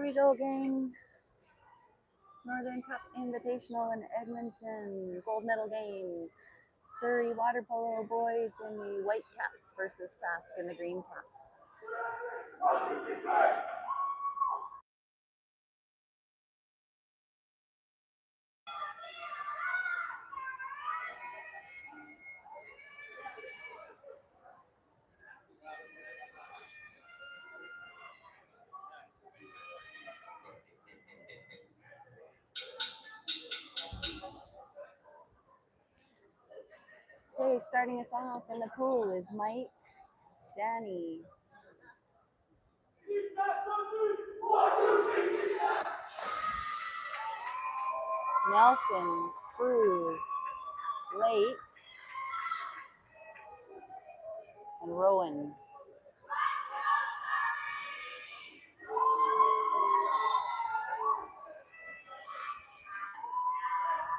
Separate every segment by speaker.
Speaker 1: we go, gang. Northern Cup Invitational in Edmonton. Gold medal game. Surrey water polo boys in the white caps versus Sask in the green caps. Okay, starting us off in the pool is Mike, Danny, Nelson, Cruz, Blake, and Rowan.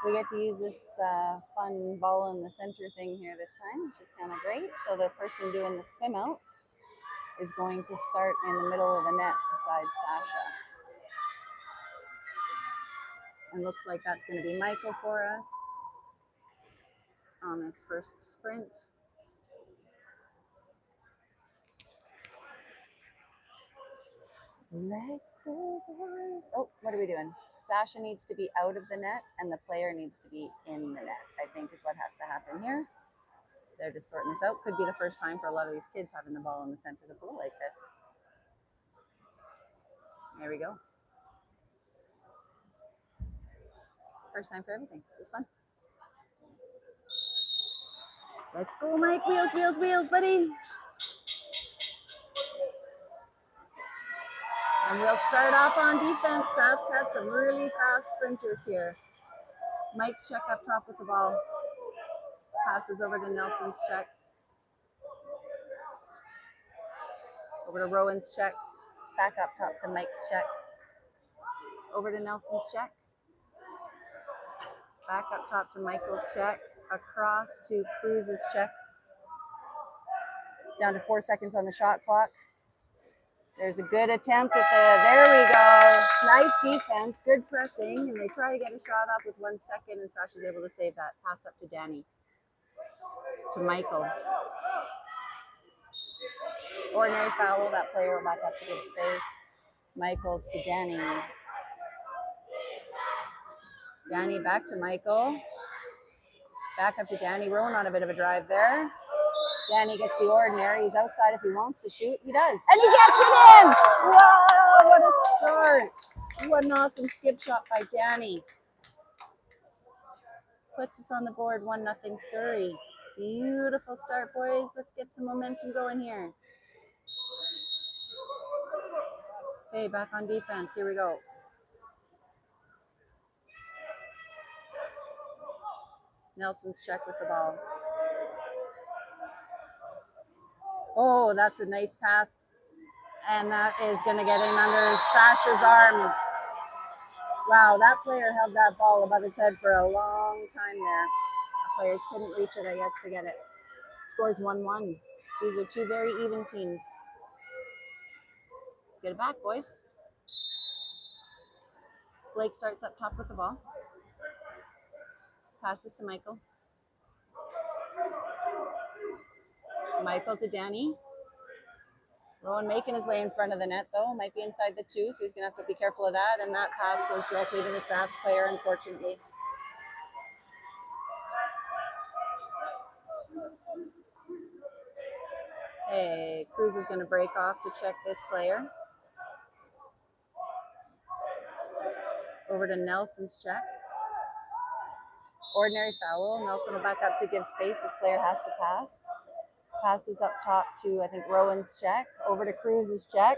Speaker 1: We get to use this fun ball in the center thing here this time, which is kind of great. So the person doing the swim out is going to start in the middle of the net beside Sasha. And looks like that's going to be Michael for us on his first sprint. Let's go, boys. Oh, what are we doing? Sasha needs to be out of the net and the player needs to be in the net, I think is what has to happen here. They're just sorting this out. Could be the first time for a lot of these kids having the ball in the center of the pool like this. There we go. First time for everything. This is fun. Let's go, Mike. Wheels, wheels, wheels, buddy. And we'll start off on defense. Sask has some really fast sprinters here. Mike's check up top with the ball. Passes over to Nelson's check. Over to Rowan's check. Back up top to Mike's check. Over to Nelson's check. Back up top to Michael's check. Across to Cruz's check. Down to 4 seconds on the shot clock. There's a good attempt at there we go. Nice defense, good pressing, and they try to get a shot off with 1 second, and Sasha's able to save that. Pass up to Danny. To Michael. Ordinary foul, that player will back up to give space. Michael to Danny. Danny back to Michael. Back up to Danny. Rowan on a bit of a drive there. Danny gets the ordinary. He's outside if he wants to shoot. He does. And he gets it in! Wow, what a start. What an awesome skip shot by Danny. Puts us on the board, 1-0 Surrey. Beautiful start, boys. Let's get some momentum going here. Okay, back on defense. Here we go. Nelson's check with the ball. Oh, that's a nice pass. And that is going to get in under Sasha's arm. Wow, that player held that ball above his head for a long time there. The players couldn't reach it, I guess, to get it. Scores 1-1. These are two very even teams. Let's get it back, boys. Blake starts up top with the ball. Passes to Michael. Michael to Danny. Rowan making his way in front of the net, though. Might be inside the 2, so he's going to have to be careful of that. And that pass goes directly to the Sask player, unfortunately. Hey, Cruz is going to break off to check this player. Over to Nelson's check. Ordinary foul. Nelson will back up to give space. This player has to pass. Passes up top to, I think, Rowan's check. Over to Cruz's check.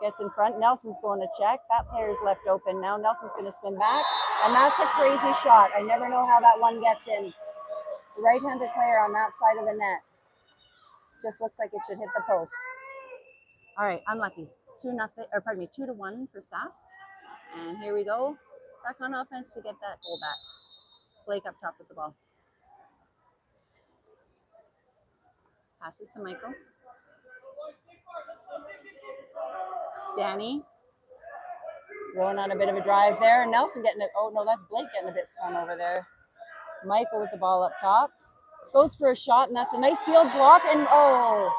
Speaker 1: Gets in front. Nelson's going to check. That player's left open. Now Nelson's going to swim back. And that's a crazy shot. I never know how that one gets in. The right-handed player on that side of the net. Just looks like it should hit the post. All right, unlucky. 2-1 for Sask. And here we go. Back on offense to get that goal back. Blake up top with the ball. Passes to Michael. Danny. Rowan on a bit of a drive there. Nelson getting it. Oh, no, that's Blake getting a bit spun over there. Michael with the ball up top. Goes for a shot, and that's a nice field block. And, oh,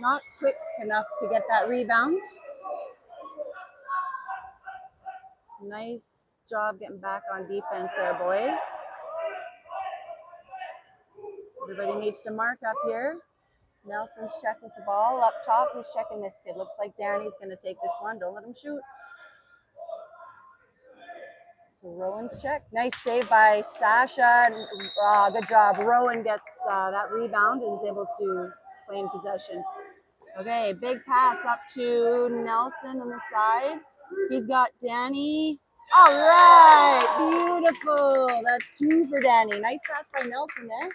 Speaker 1: not quick enough to get that rebound. Nice job getting back on defense there, boys. Everybody needs to mark up here. Nelson's check with the ball up top. Who's checking this kid? Looks like Danny's going to take this one. Don't let him shoot. So Rowan's check. Nice save by Sasha. Good job. Rowan gets that rebound and is able to claim possession. Okay, big pass up to Nelson on the side. He's got Danny. All right, beautiful. That's 2 for Danny. Nice pass by Nelson there.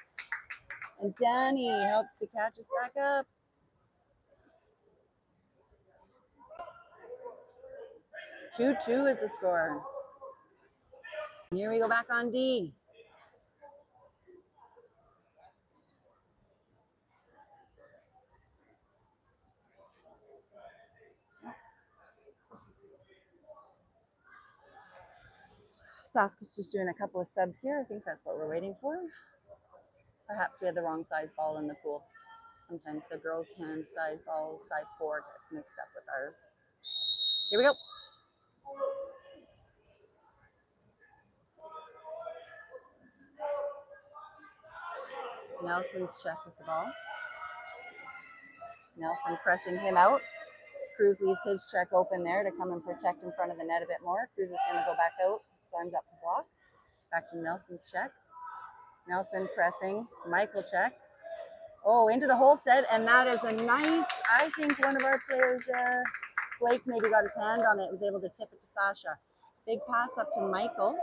Speaker 1: And Danny helps to catch us back up. 2-2 is the score. Here we go back on D. Sask is just doing a couple of subs here. I think that's what we're waiting for. Perhaps we had the wrong size ball in the pool. Sometimes the girls' hand size ball, size 4, gets mixed up with ours. Here we go. Nelson's check with the ball. Nelson pressing him out. Cruz leaves his check open there to come and protect in front of the net a bit more. Cruz is going to go back out, slammed up the block. Back to Nelson's check. Nelson pressing. Michael check. Oh, into the hole set, and that is a nice, I think one of our players, Blake, maybe got his hand on it, was able to tip it to Sasha. Big pass up to Michael.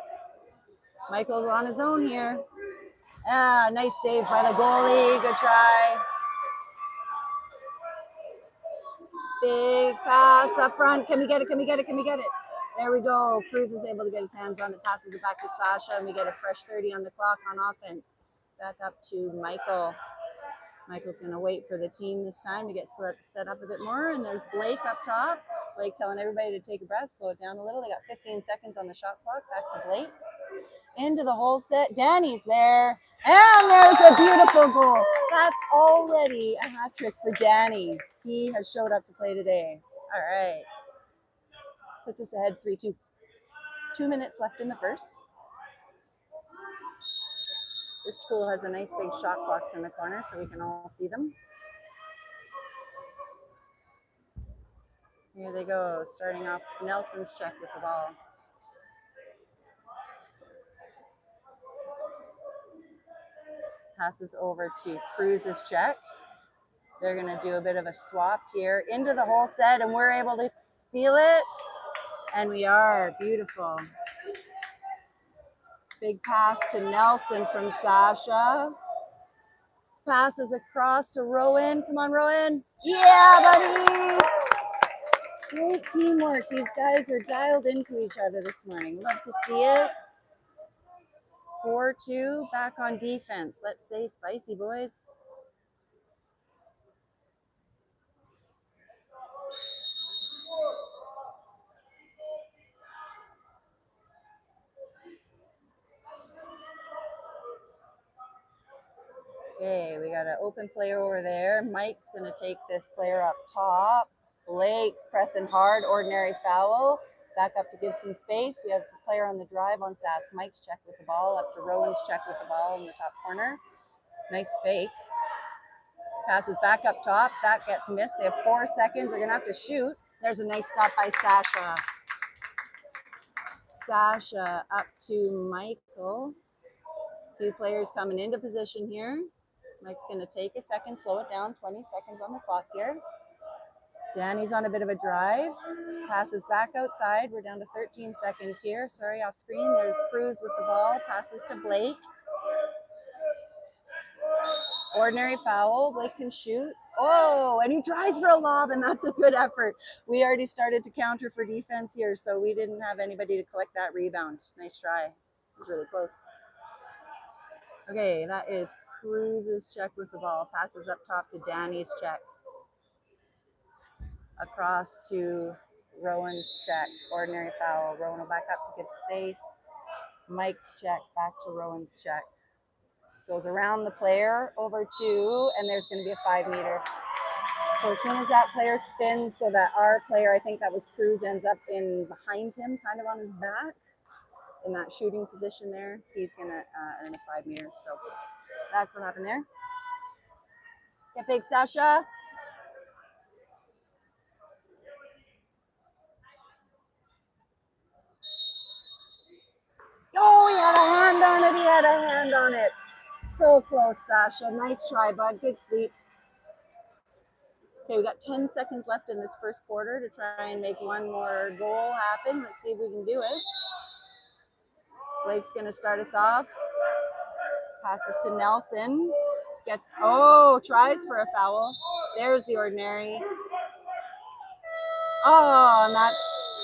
Speaker 1: Michael's on his own here. Nice save by the goalie. Good try. Big pass up front. Can we get it? Can we get it? Can we get it? There we go. Cruz is able to get his hands on it, passes it back to Sasha, and we get a fresh 30 on the clock on offense. Back up to Michael. Michael's going to wait for the team this time to get set up a bit more. And there's Blake up top. Blake telling everybody to take a breath, slow it down a little. They got 15 seconds on the shot clock. Back to Blake. Into the hole set. Danny's there. And there's a beautiful goal. That's already a hat trick for Danny. He has showed up to play today. All right. Puts us ahead 3-2. 2 minutes left in the first. This pool has a nice big shot clocks in the corner so we can all see them. Here they go, starting off Nelson's check with the ball. Passes over to Cruz's check. They're going to do a bit of a swap here into the hole set, and we're able to steal it. And we are. Beautiful. Big pass to Nelson from Sasha. Passes across to Rowan. Come on, Rowan. Yeah, buddy. Great teamwork. These guys are dialed into each other this morning. Love to see it. 4-2, back on defense. Let's stay spicy, boys. Okay, we got an open player over there. Mike's going to take this player up top. Blake's pressing hard, ordinary foul. Back up to give some space. We have a player on the drive on Sask. Mike's check with the ball up to Rowan's check with the ball in the top corner. Nice fake. Passes back up top. That gets missed. They have 4 seconds. They're going to have to shoot. There's a nice stop by Sasha. Sasha up to Michael. 2 players coming into position here. Mike's going to take a second, slow it down. 20 seconds on the clock here. Danny's on a bit of a drive. Passes back outside. We're down to 13 seconds here. Sorry, off screen. There's Cruz with the ball. Passes to Blake. Ordinary foul. Blake can shoot. Oh, and he tries for a lob, and that's a good effort. We already started to counter for defense here, so we didn't have anybody to collect that rebound. Nice try. It was really close. Okay, that is Cruz's check with the ball. Passes up top to Danny's check. Across to Rowan's check, ordinary foul. Rowan will back up to get space. Mike's check, back to Rowan's check. Goes around the player, over 2, and there's going to be a 5-meter. So as soon as that player spins, so that our player, I think that was Cruz, ends up in behind him, kind of on his back, in that shooting position there, he's going to earn a 5-meter. So that's what happened there. Get big, Sasha. Oh, he had a hand on it. He had a hand on it. So close, Sasha. Nice try, bud. Good sweep. Okay, we got 10 seconds left in this first quarter to try and make one more goal happen. Let's see if we can do it. Blake's going to start us off. Passes to Nelson. Tries for a foul. There's the ordinary. Oh, and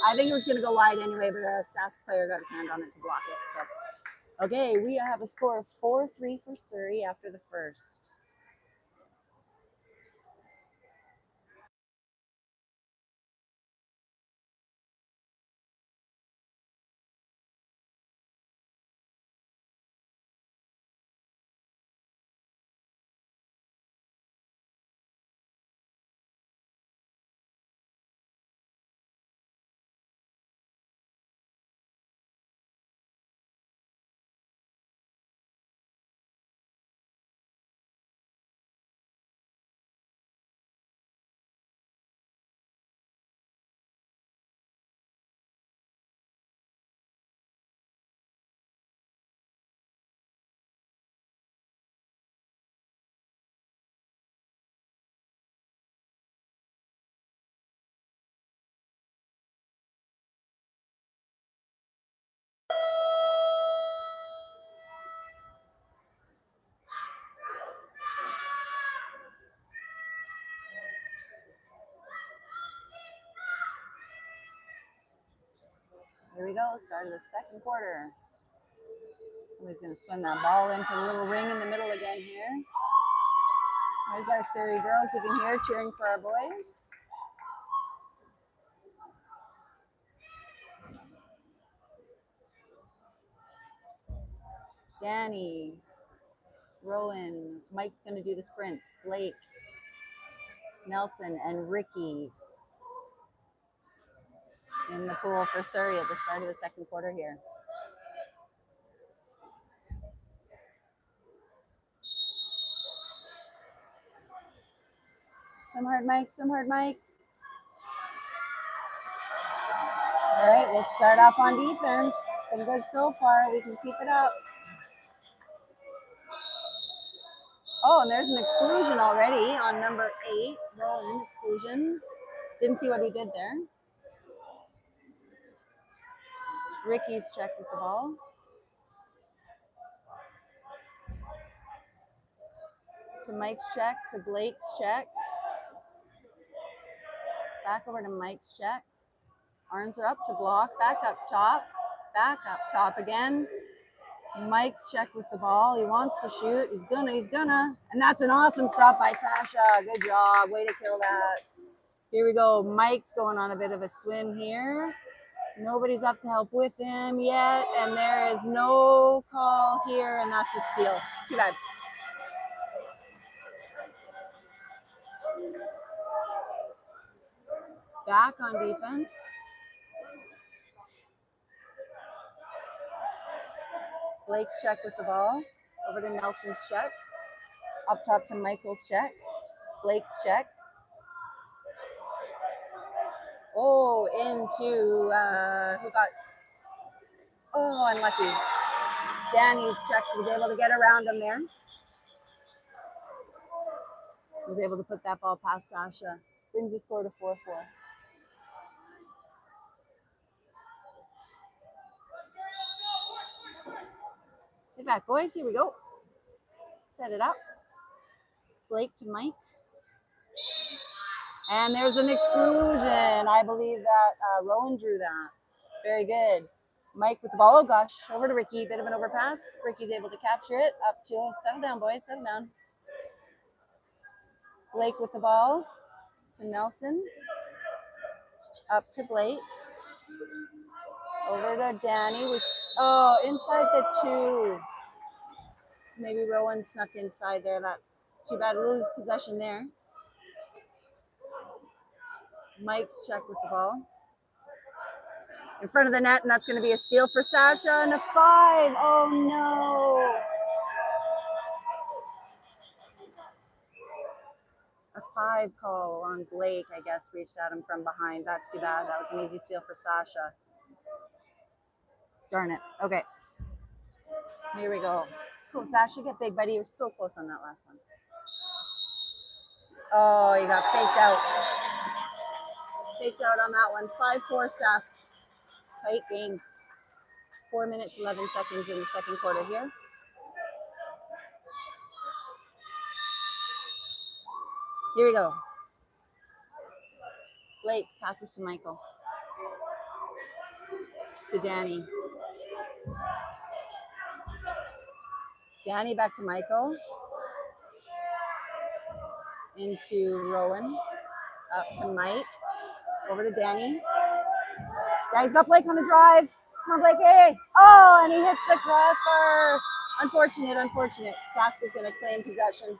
Speaker 1: I think it was going to go wide anyway, but a Sask player got his hand on it to block it. So, okay, we have a score of 4-3 for Surrey after the first. Here we go, start of the second quarter. Somebody's going to swing that ball into the little ring in the middle again here. There's our Surrey girls you can hear cheering for our boys. Danny, Rowan, Mike's going to do the sprint. Blake, Nelson, and Ricky in the pool for Surrey at the start of the second quarter here. Swim hard, Mike. Swim hard, Mike. All right, we'll start off on defense. Been good so far. We can keep it up. Oh, and there's an exclusion already on number 8. Rowan, exclusion. Didn't see what he did there. Ricky's check with the ball. To Mike's check, to Blake's check. Back over to Mike's check. Arms are up to block, back up top again. Mike's check with the ball. He wants to shoot. He's gonna. And that's an awesome stop by Sasha. Good job. Way to kill that. Here we go. Mike's going on a bit of a swim here. Nobody's up to help with him yet. And there is no call here, and that's a steal. Too bad. Back on defense. Blake's check with the ball. Over to Nelson's check. Up top to Michael's check. Blake's check. Oh, into unlucky. Danny's check was able to get around him there. Was able to put that ball past Sasha. Brings the score to 4-4. Get back, boys. Here we go. Set it up. Blake to Mike. And there's an exclusion. I believe that Rowan drew that. Very good. Mike with the ball. Oh, gosh. Over to Ricky. Bit of an overpass. Ricky's able to capture it. Up to, settle down, boys. Settle down. Blake with the ball to Nelson. Up to Blake. Over to Danny. Oh, inside the 2. Maybe Rowan snuck inside there. That's too bad. We'll lose possession there. Mike's check with the ball. In front of the net, and that's going to be a steal for Sasha and a 5. Oh, no. A 5 call on Blake, I guess, reached at him from behind. That's too bad. That was an easy steal for Sasha. Darn it. Okay. Here we go. Let's go, Sasha. Get big, buddy. You're so close on that last one. Oh, you got faked out. Faked out on that one. 5-4 Sask. Tight game. 4 minutes, 11 seconds in the second quarter here. Here we go. Blake passes to Michael. To Danny. Danny back to Michael. Into Rowan. Up to Mike. Over to Danny. Yeah, he's got Blake on the drive. Come on, Blake. Hey. Oh, and he hits the crossbar. Unfortunate. Sask is going to claim possession.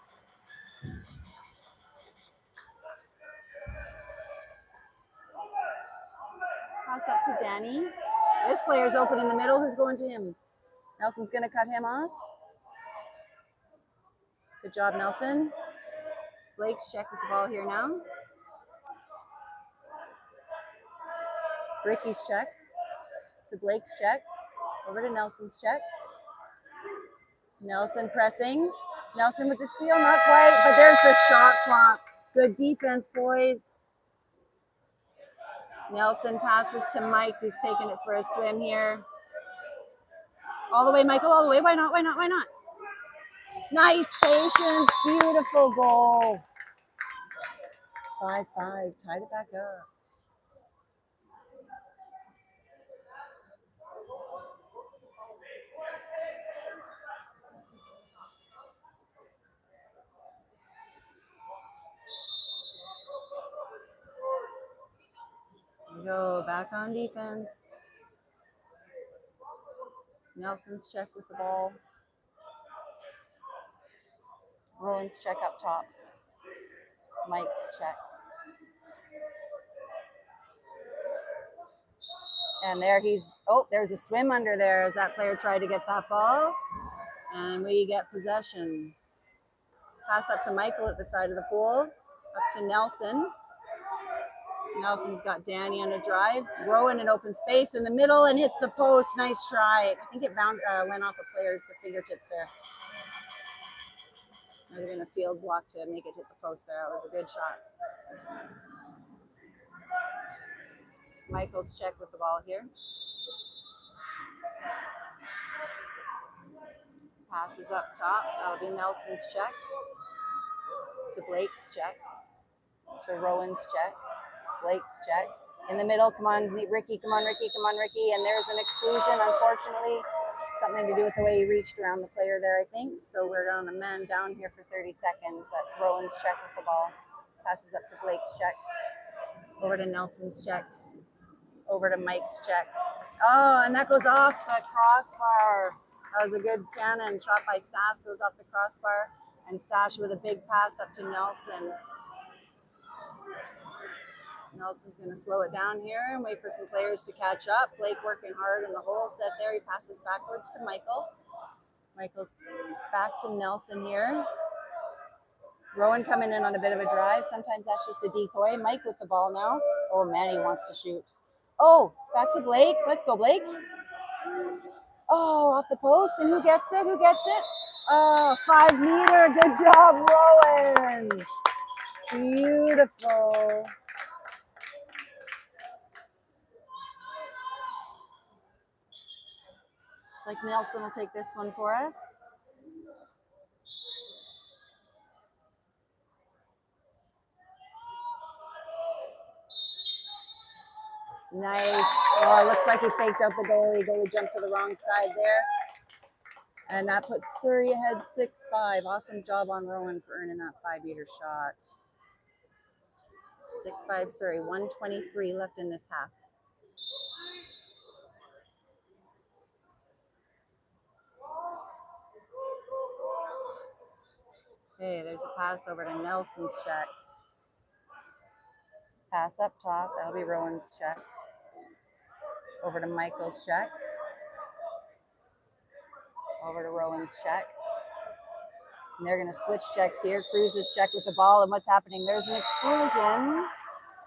Speaker 1: Pass up to Danny. This player's open in the middle. Who's going to him? Nelson's going to cut him off. Good job, Nelson. Blake's check with the ball here now. Ricky's check to Blake's check. Over to Nelson's check. Nelson pressing. Nelson with the steal, not quite, but there's the shot clock. Good defense, boys. Nelson passes to Mike, who's taking it for a swim here. All the way, Michael, all the way. Why not? Nice patience, beautiful goal. 5-5, tied it back up. Go back on defense. Nelson's check with the ball. Rowan's check up top. Mike's check. And there there's a swim under there as that player tried to get that ball. And we get possession. Pass up to Michael at the side of the pool. Up to Nelson. Nelson's got Danny on a drive. Rowan in open space in the middle and hits the post. Nice try. I think it went off a player's fingertips there. Might have been a field block to make it hit the post there. It was a good shot. Michael's check with the ball here. Passes up top. That'll be Nelson's check. To Blake's check. To Rowan's check. Blake's check. In the middle, come on, Ricky, come on, Ricky. And there's an exclusion, unfortunately. Something to do with the way he reached around the player there, I think. So we're on a man down here for 30 seconds. That's Rowan's check with the ball. Passes up to Blake's check. Over to Nelson's check. Over to Mike's check. Oh, and that goes off the crossbar. That was a good cannon shot by Sask. Goes off the crossbar. And Sash with a big pass up to Nelson. Nelson's going to slow it down here and wait for some players to catch up. Blake working hard in the hole set there. He passes backwards to Michael. Michael's back to Nelson here. Rowan coming in on a bit of a drive. Sometimes that's just a decoy. Mike with the ball now. Oh, man, he wants to shoot. Oh, back to Blake. Let's go, Blake. Oh, off the post. And who gets it? Oh, 5 meter. Good job, Rowan. Beautiful. Like Nelson will take this one for us. Nice. Oh, it looks like he faked out the goalie. Goalie jumped to the wrong side there. And that puts Surrey ahead 6-5. Awesome job on Rowan for earning that 5 meter shot. 6-5 Surrey, 1:23 left in this half. Okay, there's a pass over to Nelson's check. Pass up top, that'll be Rowan's check. Over to Michael's check. Over to Rowan's check. And they're going to switch checks here. Cruz's check with the ball, and what's happening? There's an exclusion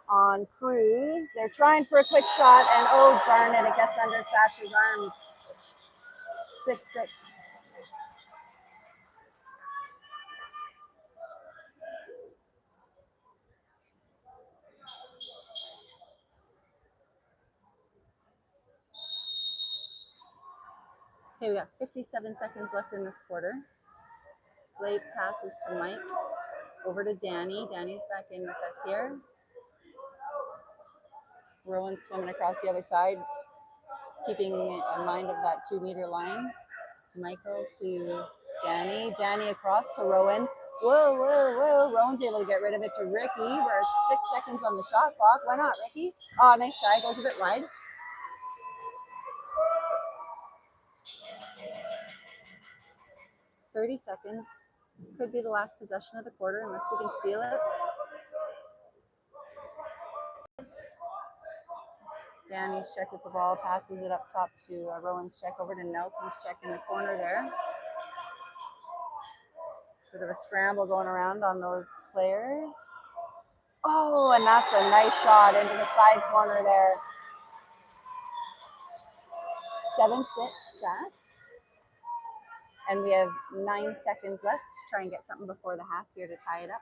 Speaker 1: on Cruz. They're trying for a quick shot, and oh darn it, it gets under Sasha's arms. 6-6. Okay, we got 57 seconds left in this quarter. Blake passes to Mike. Over to Danny. Danny's back in with us here. Rowan swimming across the other side, keeping in mind of that 2-meter line. Michael to Danny. Danny across to Rowan. Whoa, whoa, whoa. Rowan's able to get rid of it to Ricky. We're 6 seconds on the shot clock. Why not, Ricky? Oh, nice try. Goes a bit wide. 30 seconds. Could be the last possession of the quarter unless we can steal it. Danny's check with the ball, passes it up top to Rowan's check, over to Nelson's check in the corner there. Bit of a scramble going around on those players. Oh, and that's a nice shot into the side corner there. 7-6 Sask. And we have 9 seconds left to try and get something before the half here to tie it up.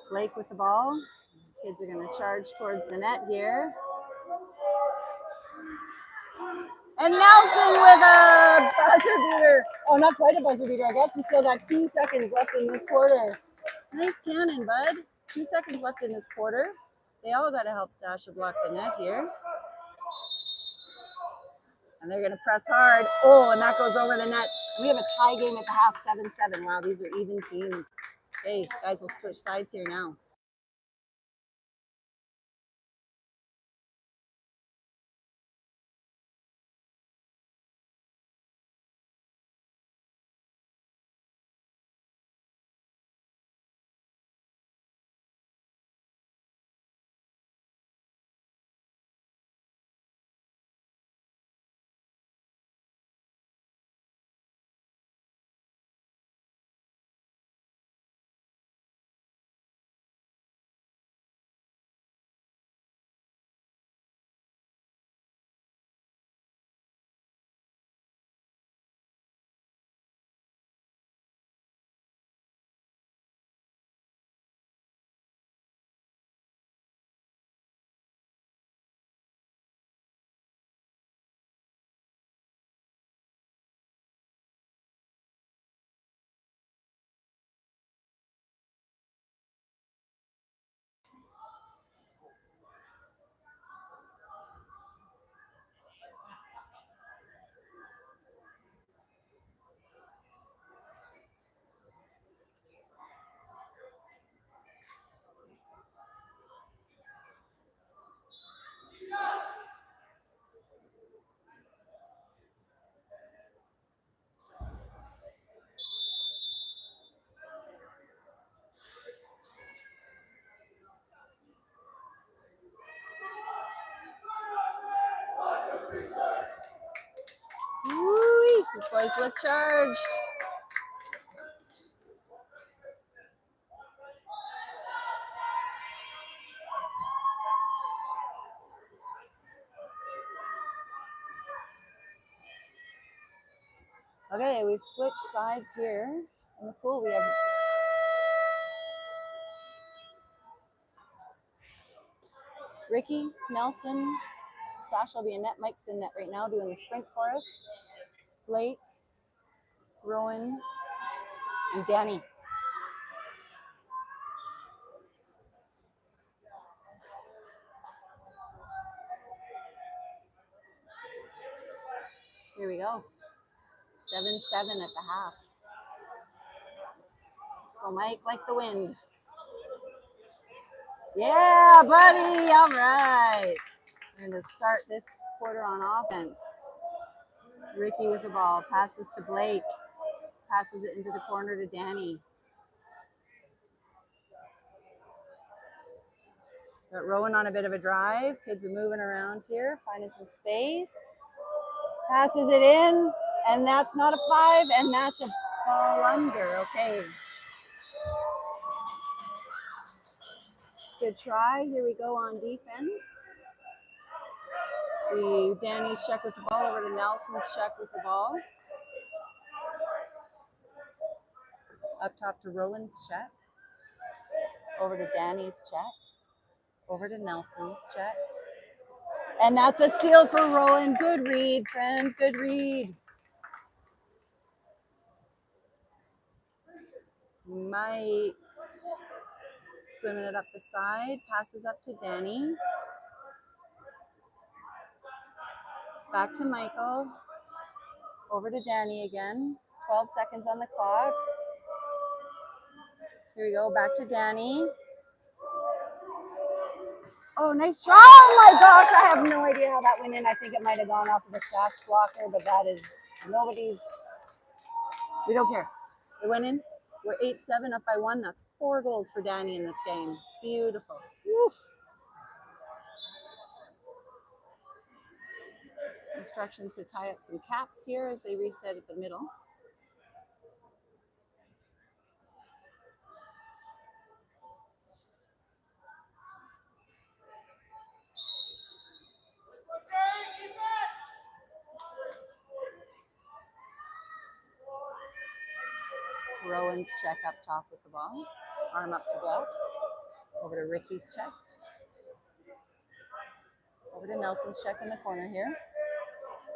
Speaker 1: Blake with the ball. Kids are going to charge towards the net here. And Nelson with a buzzer beater. Oh, not quite a buzzer beater. I guess we still got 2 seconds left in this quarter. Nice cannon, bud. 2 seconds left in this quarter. They all got to help Sasha block the net here. And they're going to press hard. Oh, and that goes over the net. And we have a tie game at the half, 7-7. Wow, these are even teams. Okay, guys, we'll switch sides here now. Woo-wee. These boys look charged. Okay, we've switched sides here. In the pool, we have Ricky, Nelson, Sasha will be in net. Mike's in net right now doing the sprint for us. Blake, Rowan, and Danny. Here we go. 7-7 at the half. Go, Mike, like the wind. Yeah, buddy. All right. We're going to start this quarter on offense. Ricky with the ball. Passes to Blake. Passes it into the corner to Danny. Got Rowan on a bit of a drive. Kids are moving around here, finding some space. Passes it in, and that's not a 5, and that's a ball under. Okay. Good try. Here we go on defense. Danny's check with the ball over to Nelson's check with the ball. Up top to Rowan's check. Over to Danny's check. Over to Nelson's check. And that's a steal for Rowan. Good read, friend. Good read. Mike swimming it up the side. Passes up to Danny. Back to Michael. Over to Danny again. 12 seconds on the clock. Here we go. Back to Danny. Oh, nice try. Oh my gosh. I have no idea how that went in. I think it might have gone off of the Sask blocker, but that is nobody's. We don't care. It went in. We're 8-7 up by 1. That's 4 goals for Danny in this game. Beautiful. Woof. Instructions to tie up some caps here as they reset at the middle. Rowan's check up top with the ball. Arm up to block. Over to Ricky's check. Over to Nelson's check in the corner here.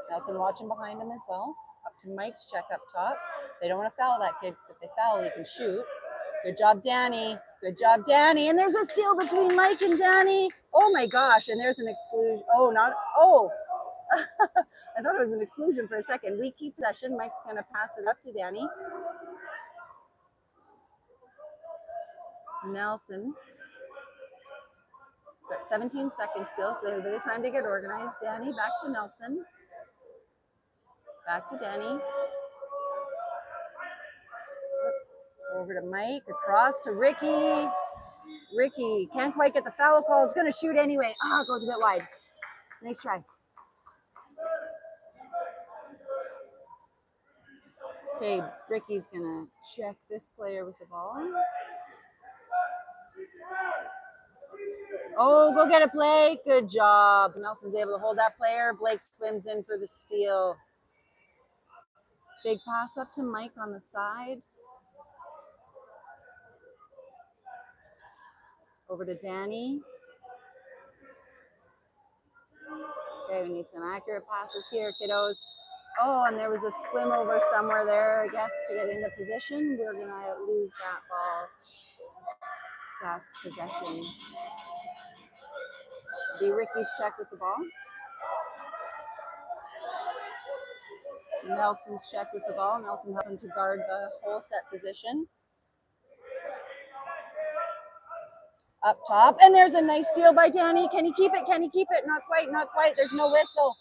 Speaker 1: Nelson watching behind him as well. Up to Mike's check up top. They don't want to foul that kid, because if they foul, he can shoot. Good job, Danny. Good job, Danny. And there's a steal between Mike and Danny. Oh my gosh. And there's an exclusion. Oh, not. Oh. I thought it was an exclusion for a second. We keep possession. Mike's going to pass it up to Danny. Nelson. Got 17 seconds still, so they have a bit of time to get organized. Danny back to Nelson. Back to Danny. Over to Mike. Across to Ricky. Ricky can't quite get the foul call. It's going to shoot anyway. Ah, goes a bit wide. Nice try. Okay, Ricky's going to check this player with the ball. Oh, go get it, Blake. Good job. Nelson's able to hold that player. Blake swims in for the steal. Big pass up to Mike on the side. Over to Danny. Okay, we need some accurate passes here, kiddos. Oh, and there was a swim over somewhere there, I guess, to get into position. We're going to lose that ball. Sask possession. Be Ricky's check with the ball. Nelson's check with the ball. Nelson having to guard the whole set position. Up top, and there's a nice steal by Danny. Can he keep it? Can he keep it? Not quite, not quite. There's no whistle.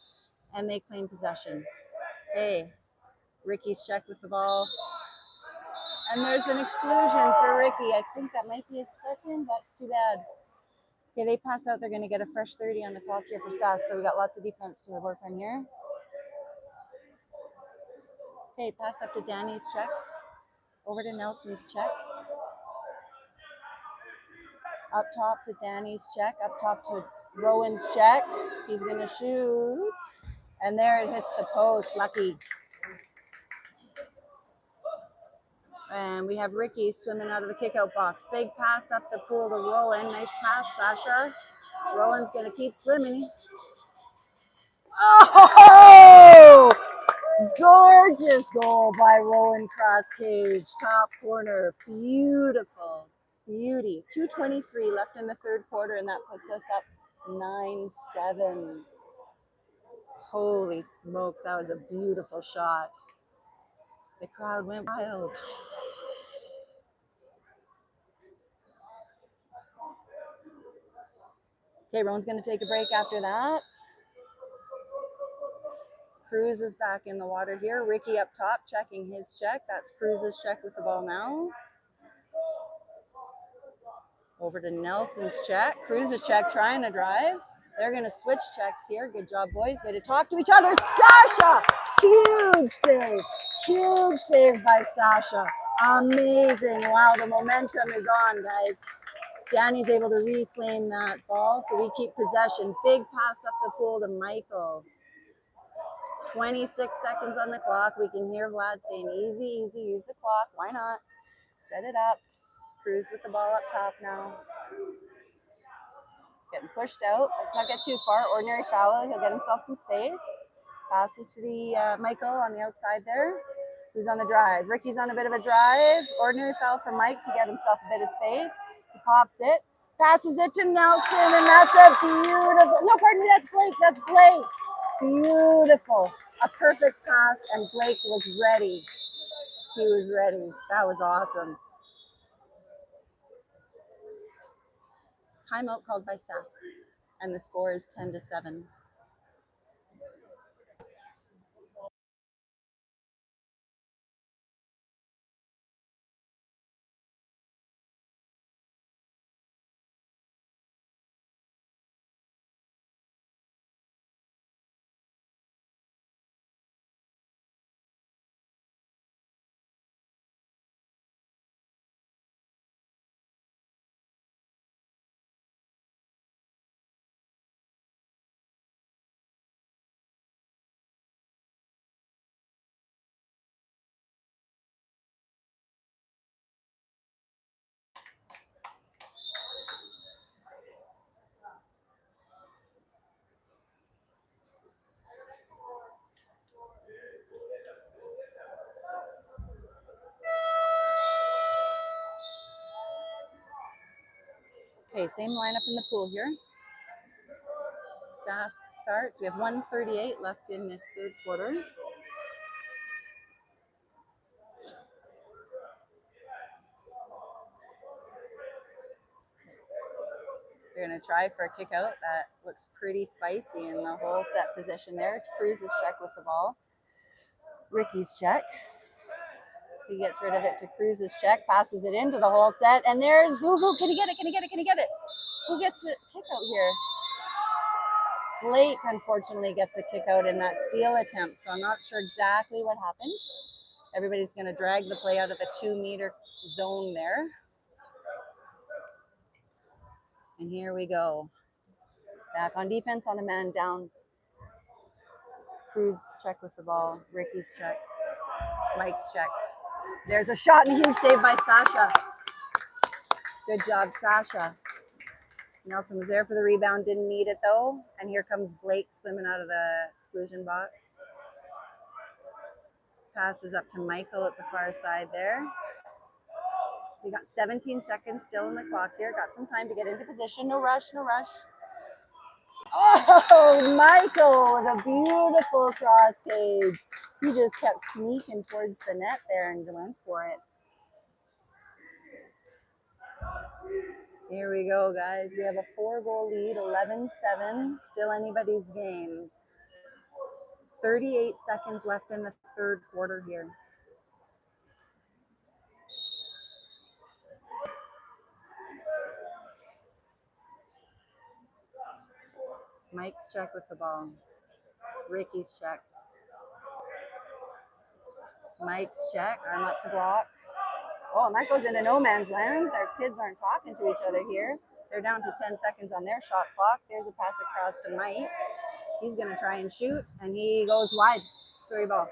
Speaker 1: And they claim possession. Hey, Ricky's check with the ball. And there's an exclusion for Ricky. I think that might be his second. That's too bad. Okay, they pass out. They're going to get a fresh 30 on the clock here for Sask. So we got lots of defense to work on here. Okay, pass up to Danny's check. Over to Nelson's check. Up top to Danny's check. Up top to Rowan's check. He's going to shoot. And there it hits the post. Lucky. And we have Ricky swimming out of the kickout box. Big pass up the pool to Rowan. Nice pass, Sasha. Rowan's going to keep swimming. Oh! Gorgeous goal by Rowan cross cage. Top corner. Beautiful. Beauty. 2:23 left in the third quarter, and that puts us up 9-7. Holy smokes, that was a beautiful shot. The crowd went wild. Okay, Rowan's going to take a break after that. Cruz is back in the water here. Ricky up top checking his check. That's Cruz's check with the ball now. Over to Nelson's check. Cruz's check trying to drive. They're going to switch checks here. Good job, boys. Way to talk to each other. Sasha! Huge save. Huge save by Sasha. Amazing. Wow, the momentum is on, guys. Danny's able to reclaim that ball, so we keep possession. Big pass up the pool to Michael. 26 seconds on the clock. We can hear Vlad saying, easy, easy, use the clock. Why not? Set it up. Cruz with the ball up top now. Getting pushed out. Let's not get too far. Ordinary foul. He'll get himself some space. Passes to the Michael on the outside there. Who's on the drive? Ricky's on a bit of a drive. Ordinary foul for Mike to get himself a bit of space. He pops it. Passes it to Nelson, and that's a beautiful. No, pardon me. That's Blake. That's Blake. Beautiful. A perfect pass, and Blake was ready. He was ready. That was awesome. Timeout called by Sask, and the score is 10-7. Okay, same lineup in the pool here. Sask starts. We have 1:38 left in this third quarter. They're going to try for a kick out. That looks pretty spicy in the whole set position there. It's Cruz's check with the ball. Ricky's check. He gets rid of it to Cruz's check, passes it into the whole set, and there's Zugu. Can he get it? Can he get it? Can he get it? Who gets the kick out here? Blake, unfortunately, gets a kick out in that steal attempt, so I'm not sure exactly what happened. Everybody's going to drag the play out of the 2-meter zone there. And here we go. Back on defense on a man down. Cruz check with the ball. Ricky's check. Mike's check. There's a shot and a huge save by Sasha. Good job, Sasha. Nelson was there for the rebound, didn't need it though. And here comes Blake swimming out of the exclusion box. Passes up to Michael at the far side there. We got 17 seconds still in the clock here. Got some time to get into position. No rush, no rush. Oh, Michael with a beautiful cross cage. He just kept sneaking towards the net there and went for it. Here we go, guys. We have a 4-goal lead, 11-7. Still anybody's game. 38 seconds left in the third quarter here. Mike's check with the ball. Ricky's check. Mike's check. Arm up to block. Oh, and that goes into no man's land. Their kids aren't talking to each other here. They're down to 10 seconds on their shot clock. There's a pass across to Mike. He's going to try and shoot, and he goes wide. Surrey ball.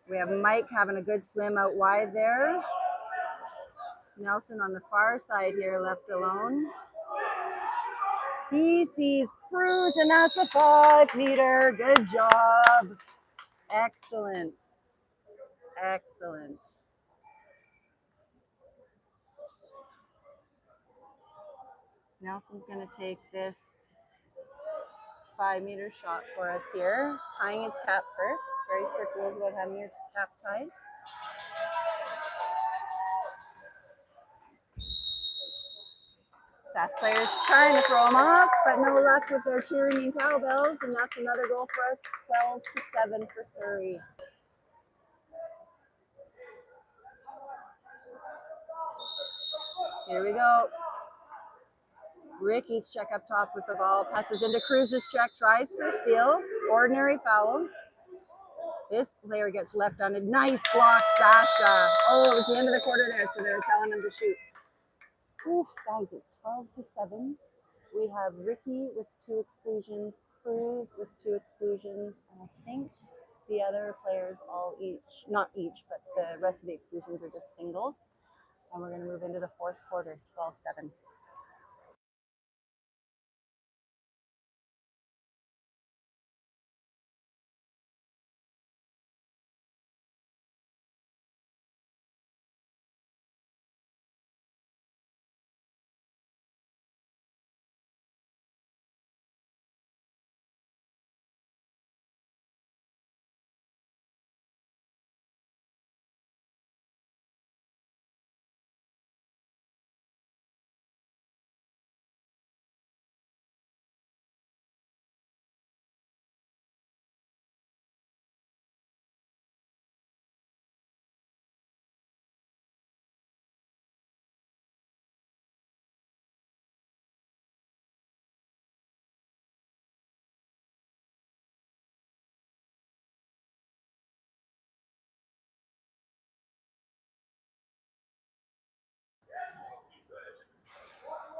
Speaker 1: We have Mike having a good swim out wide there. Nelson on the far side here, left alone. He sees Cruz, and that's a 5-meter. Good job. Excellent. Excellent. Nelson's going to take this 5-meter shot for us here. He's tying his cap first. Very strict rules about having your cap tied. Sask players trying to throw them off, but no luck with their cheering and cowbells, and that's another goal for us, 12-7 for Surrey. Here we go. Ricky's check up top with the ball, passes into Cruz's check, tries for a steal, ordinary foul. This player gets left on a nice block, Sasha. Oh, it was the end of the quarter there, so they were telling him to shoot. Oof, guys, it's 12-7. We have Ricky with 2 exclusions, Cruz with 2 exclusions, and I think the other players all each, not each, but the rest of the exclusions are just singles. And we're going to move into the fourth quarter, 12-7.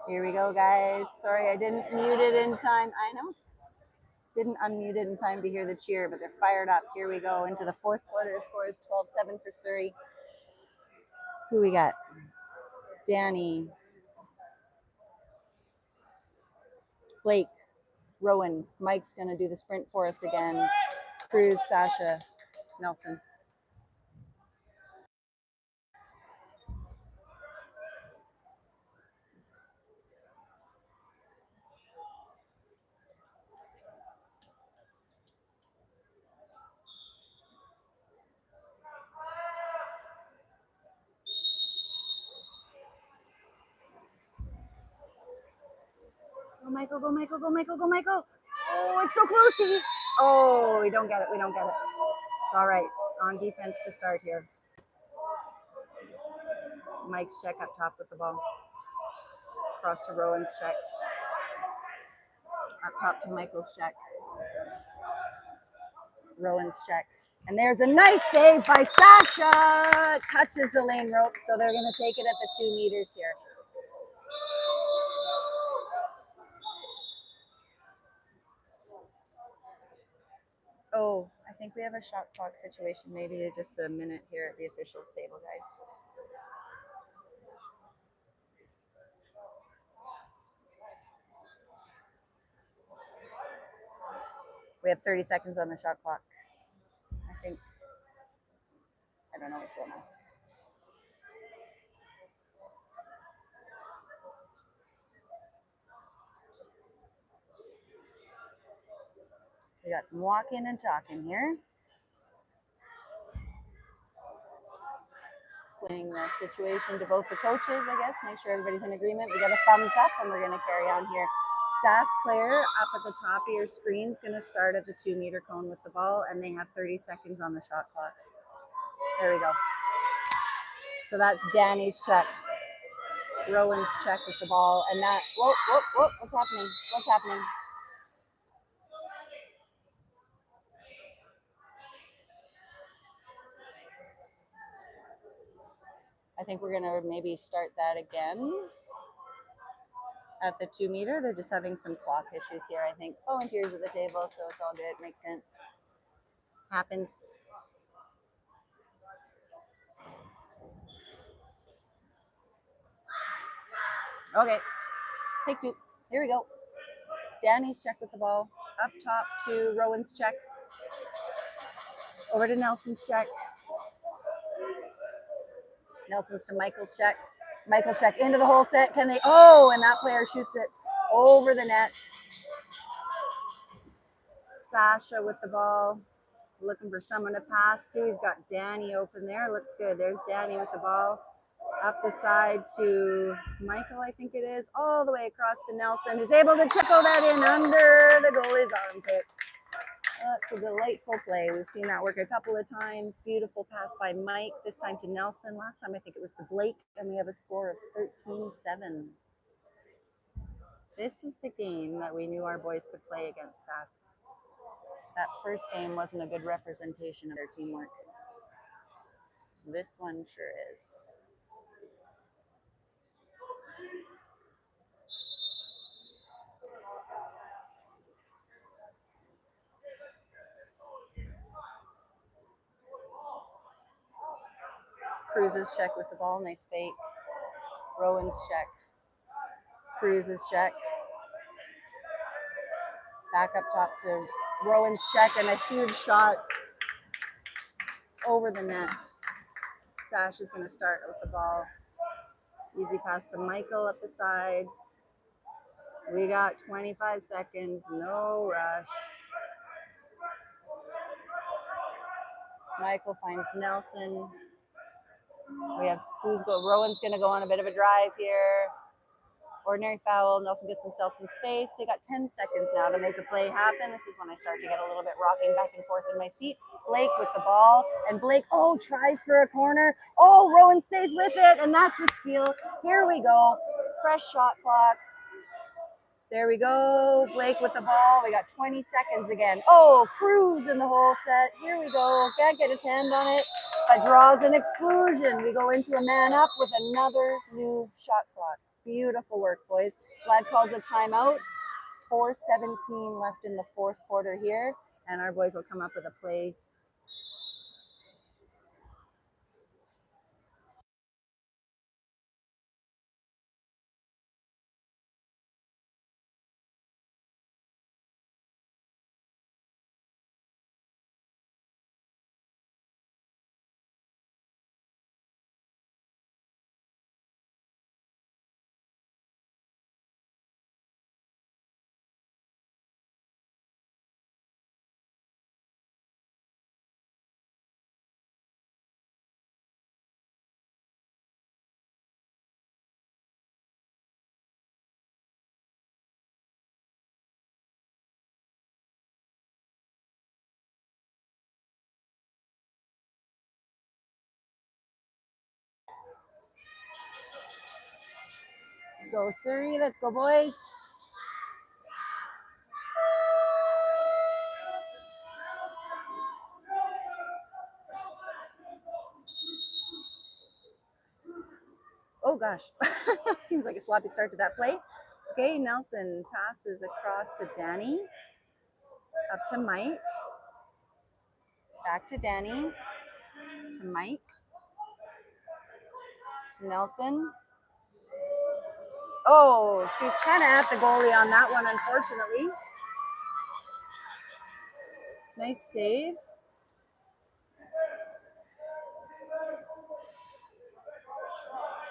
Speaker 1: Here we go, guys. Sorry, I didn't mute it in time. I know. Didn't unmute it in time to hear the cheer, but they're fired up. Here we go into the fourth quarter. Score is 12-7 for Surrey. Who we got? Danny, Blake, Rowan. Mike's going to do the sprint for us again. Cruz, Sasha, Nelson. Go, Michael, go, Michael, go, Michael, go, Michael. Oh, it's so close. Oh, we don't get it. We don't get it. It's all right. On defense to start here. Mike's check up top with the ball. Across to Rowan's check. Up top to Michael's check. Rowan's check. And there's a nice save by Sasha. Touches the lane rope, so they're going to take it at the 2 meters here. Oh, I think we have a shot clock situation. Maybe just a minute here at the officials table, guys. We have 30 seconds on the shot clock. I think. I don't know what's going on. We got some walking and talking here. Explaining the situation to both the coaches, I guess. Make sure everybody's in agreement. We got a thumbs up, and we're going to carry on here. Sask player up at the top of your screen is going to start at the 2 meter cone with the ball, and they have 30 seconds on the shot clock. There we go. So that's Danny's check. Rowan's check with the ball, and that, whoa, what's happening? What's happening? I think we're gonna maybe start that again at the 2 meter. They're just having some clock issues here, I think. Volunteers at the table, so it's all good, makes sense. Happens. Okay, take 2. Here we go. Danny's check with the ball. Up top to Rowan's check. Over to Nelson's check. Nelson's to Michael's check. Michael's check into the hole set. Can they? Oh, and that player shoots it over the net. Sasha with the ball. Looking for someone to pass to. He's got Danny open there. Looks good. There's Danny with the ball. Up the side to Michael, I think it is, all the way across to Nelson, who's able to tickle that in under the goalie's armpit. That's a delightful play. We've seen that work a couple of times. Beautiful pass by Mike, this time to Nelson. Last time I think it was to Blake, and we have a score of 13-7. This is the game that we knew our boys could play against Sask. That first game wasn't a good representation of their teamwork. This one sure is. Cruz's check with the ball, nice fake. Rowan's check. Cruz's check. Back up top to Rowan's check and a huge shot over the net. Sash is going to start with the ball. Easy pass to Michael up the side. We got 25 seconds, no rush. Michael finds Nelson. We have Rowan's going to go on a bit of a drive here. Ordinary foul. Nelson gets himself some space. They got 10 seconds now to make a play happen. This is when I start to get a little bit rocking back and forth in my seat. Blake with the ball, and Blake, tries for a corner. Rowan stays with it, and that's a steal. Here we go. Fresh shot clock. There we go. Blake with the ball. We got 20 seconds again. Cruz in the whole set. Here we go. Can't get his hand on it, but draws an exclusion. We go into a man up with another new shot clock. Beautiful work, boys. Vlad calls a timeout. 4:17 left in the fourth quarter here, and our boys will come up with a play. Let's go, Surrey. Let's go, boys. Oh, gosh. Seems like a sloppy start to that play. Okay, Nelson passes across to Danny. Up to Mike. Back to Danny. To Mike. To Nelson. Shoots kind of at the goalie on that one, unfortunately. Nice save.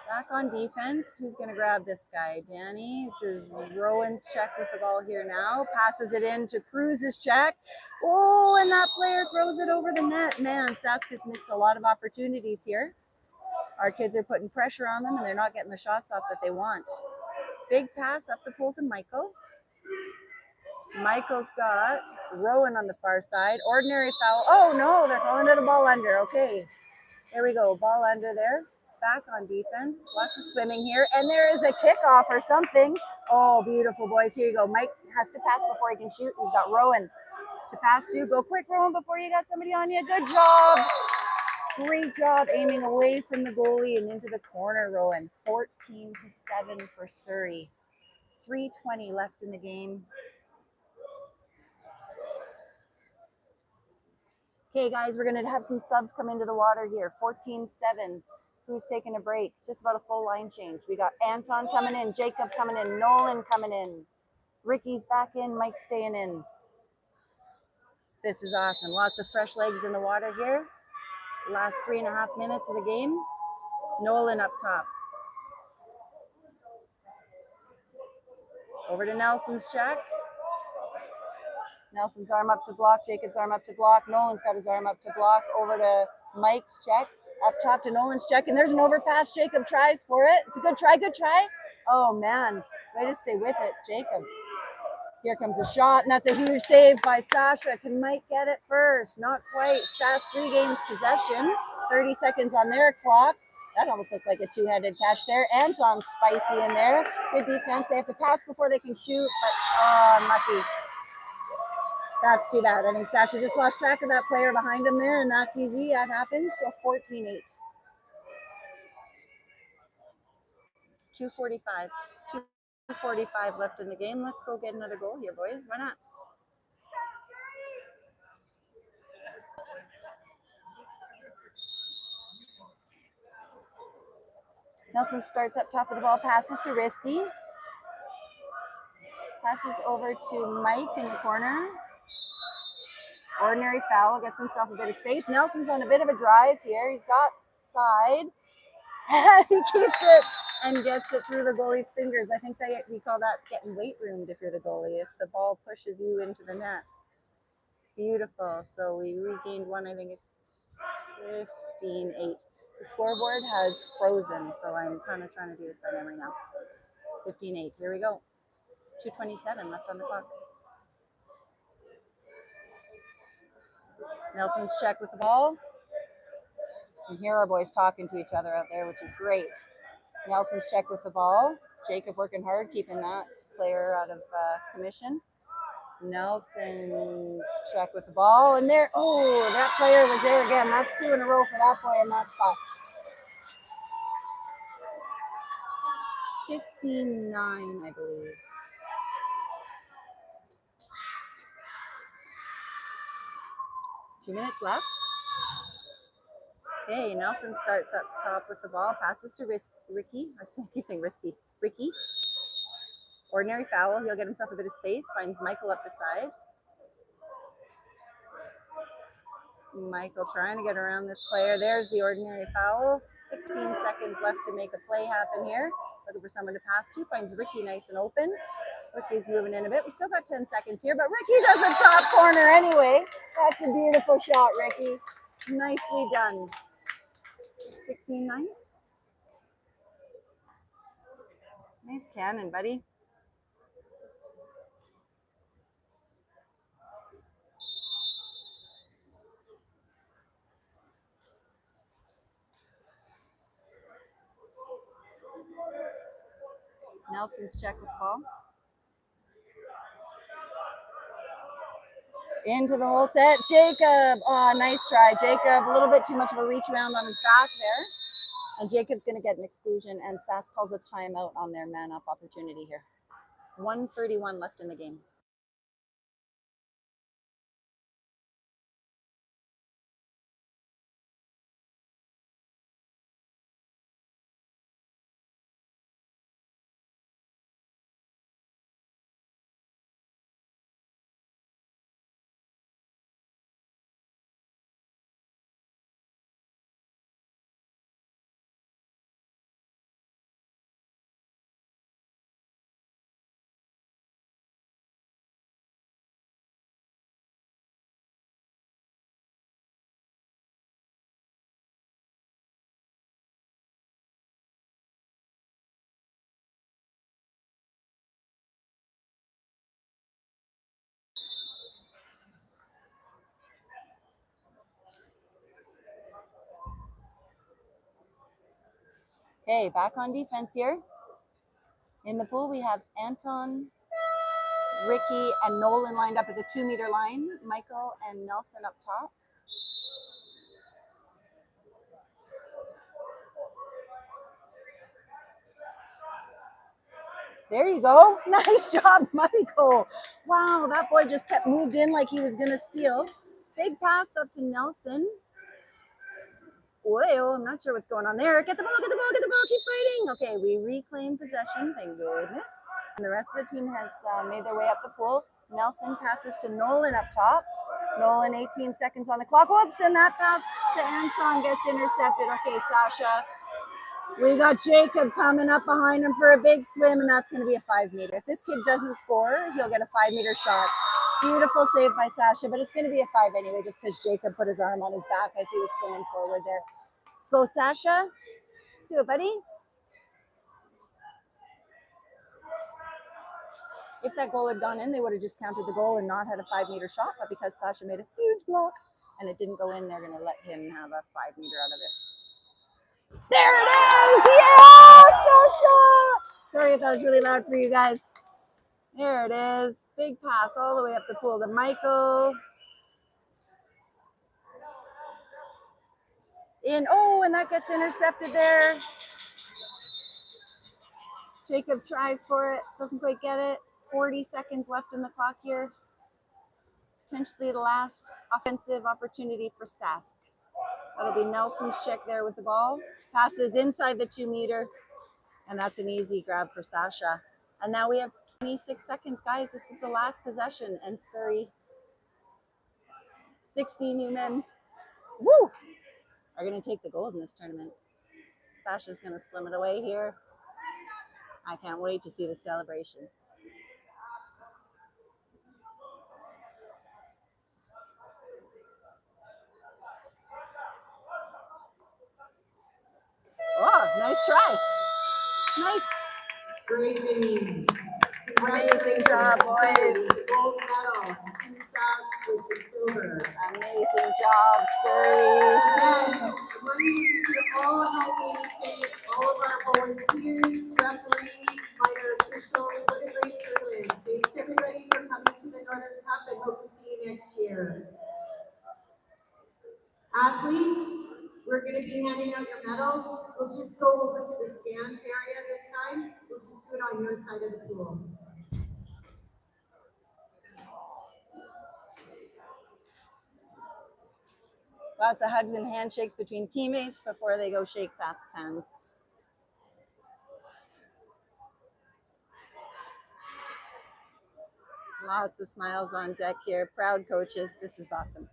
Speaker 1: Back on defense. Who's going to grab this guy? Danny. This is Rowan's check with the ball here now. Passes it in to Cruz's check. And that player throws it over the net. Man, Sask has missed a lot of opportunities here. Our kids are putting pressure on them, and they're not getting the shots off that they want. Big pass up the pool to Michael. Michael's got Rowan on the far side. Ordinary foul. Oh, no, they're calling it a ball under. Okay, there we go. Ball under there. Back on defense. Lots of swimming here. And there is a kickoff or something. Oh, beautiful, boys. Here you go. Mike has to pass before he can shoot. He's got Rowan to pass to. Go quick, Rowan, before you got somebody on you. Good job. Great job aiming away from the goalie and into the corner, Rowan. 14-7 for Surrey. 3:20 left in the game. Okay, guys, we're going to have some subs come into the water here. 14-7. Who's taking a break? It's just about a full line change. We got Anton coming in, Jacob coming in, Nolan coming in. Ricky's back in, Mike's staying in. This is awesome. Lots of fresh legs in the water here. Last 3.5 minutes of the game. Nolan up top. Over to Nelson's check. Nelson's arm up to block. Jacob's arm up to block. Nolan's got his arm up to block. Over to Mike's check. Up top to Nolan's check, and there's an overpass. Jacob tries for it. It's a good try, good try. Oh, man. Way to stay with it, Jacob. Here comes a shot, and that's a huge save by Sasha. Can Mike get it first? Not quite. Sask regains possession. 30 seconds on their clock. That almost looked like a two-handed catch there. Anton's spicy in there. Good defense. They have to pass before they can shoot, but unlucky. That's too bad. I think Sasha just lost track of that player behind him there, and that's easy. That happens. So 14-8. 2:45. 2:45 left in the game. Let's go get another goal here, boys. Why not? Nelson starts up top of the ball, passes to Risky. Passes over to Mike in the corner. Ordinary foul, gets himself a bit of space. Nelson's on a bit of a drive here. He's got side. He keeps it and gets it through the goalie's fingers. I think we call that getting weight roomed if you're the goalie, if the ball pushes you into the net. Beautiful. So we regained one. I think it's 15-8. The scoreboard has frozen, so I'm kind of trying to do this by memory now. 15-8. Here we go. 2:27 left on the clock. Nelson's check with the ball. You hear our boys talking to each other out there, which is great. Nelson's check with the ball. Jacob working hard, keeping that player out of commission. Nelson's check with the ball. And there, oh, that player was there again. That's 2 in a row for that boy in that spot. 59, I believe. Two minutes left. Okay, Nelson starts up top with the ball, passes to Ricky. I keep saying Risky. Ricky. Ordinary foul. He'll get himself a bit of space. Finds Michael up the side. Michael trying to get around this player. There's the ordinary foul. 16 seconds left to make a play happen here. Looking for someone to pass to. Finds Ricky nice and open. Ricky's moving in a bit. We still got 10 seconds here, but Ricky does a top corner anyway. That's a beautiful shot, Ricky. Nicely done. 16-9. Nice cannon, buddy. Nelson's check with the ball. Into the hole set. Jacob. Oh, nice try. Jacob, a little bit too much of a reach around on his back there. And Jacob's going to get an exclusion, and Sask calls a timeout on their man-up opportunity here. 1:31 left in the game. Okay, back on defense here. In the pool, we have Anton, Ricky, and Nolan lined up at the 2-meter line. Michael and Nelson up top. There you go. Nice job, Michael. Wow, that boy just kept moved in like he was going to steal. Big pass up to Nelson. Whoa, I'm not sure what's going on there. Get the ball, get the ball, get the ball. Keep fighting. Okay, we reclaim possession. Thank goodness. And the rest of the team has made their way up the pool. Nelson passes to Nolan up top. Nolan, 18 seconds on the clock. Whoops, and that pass to Anton gets intercepted. Okay, Sasha. We got Jacob coming up behind him for a big swim, and that's going to be a 5-meter. If this kid doesn't score, he'll get a 5-meter shot. Beautiful save by Sasha, but it's going to be a 5 anyway, just because Jacob put his arm on his back as he was swimming forward there. Let's go, Sasha. Let's do it, buddy. If that goal had gone in, they would have just counted the goal and not had a 5-meter shot. But because Sasha made a huge block and it didn't go in, they're going to let him have a 5-meter out of this. There it is! Yeah, Sasha! Sorry if that was really loud for you guys. There it is. Big pass all the way up the pool to Michael. In, oh, and that gets intercepted there. Jacob tries for it, doesn't quite get it. 40 seconds left in the clock here. Potentially the last offensive opportunity for Sask. That'll be Nelson's check there with the ball. Passes inside the 2-meter, and that's an easy grab for Sasha. And now we have 26 seconds, guys. This is the last possession, and Surrey, 16 new men, woo, are going to take the gold in this tournament. Sasha's going to swim it away here. I can't wait to see the celebration. Oh, nice try. Nice.
Speaker 2: Great team.
Speaker 1: Amazing job, boys.
Speaker 2: Gold medal. Team Sask with the silver.
Speaker 1: Amazing job, Surrey.
Speaker 2: Again, I want you to all help me thank all of our volunteers, referees, minor officials. What a great tournament. Thanks everybody for coming to the Northern Cup and hope to see you next year. Athletes, we're going to be handing out your medals. We'll just go over to the stands area this time. We'll just do it on your side of the pool.
Speaker 1: Lots of hugs and handshakes between teammates before they go shake Sask's hands. Lots of smiles on deck here. Proud coaches. This is awesome.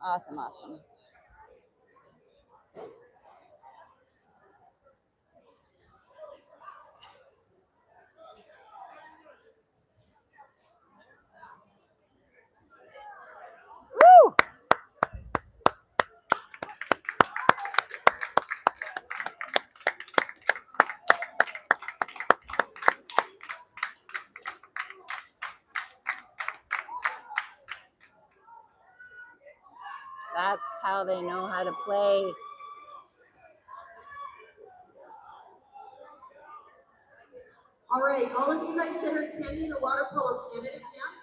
Speaker 1: Awesome, awesome. Woo! That's how they know how to play.
Speaker 2: All right, all of you guys that are attending the Water Polo Canada camp,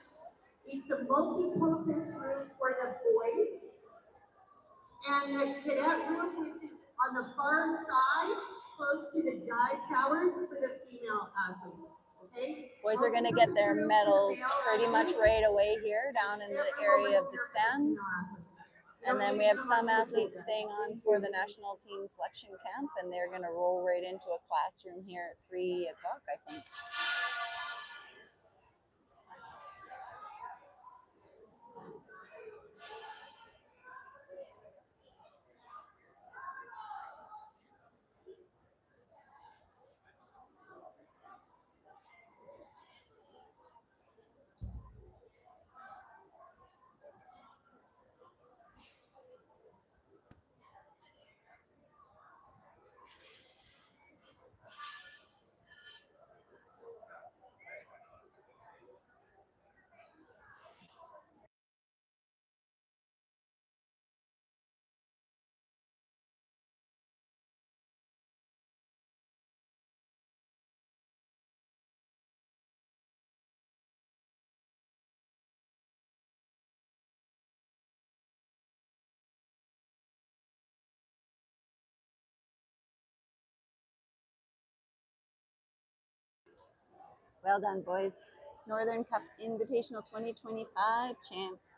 Speaker 2: it's the multi-purpose room for the boys and the cadet room, which is on the far side, close to the dive towers for the female athletes. Okay?
Speaker 1: Boys are going to get their medals pretty much right away here down in the area of the stands. And then we have some athletes staying on for the national team selection camp, and they're going to roll right into a classroom here at 3 o'clock, I think. Well done, boys. Northern Cup Invitational 2025 champs.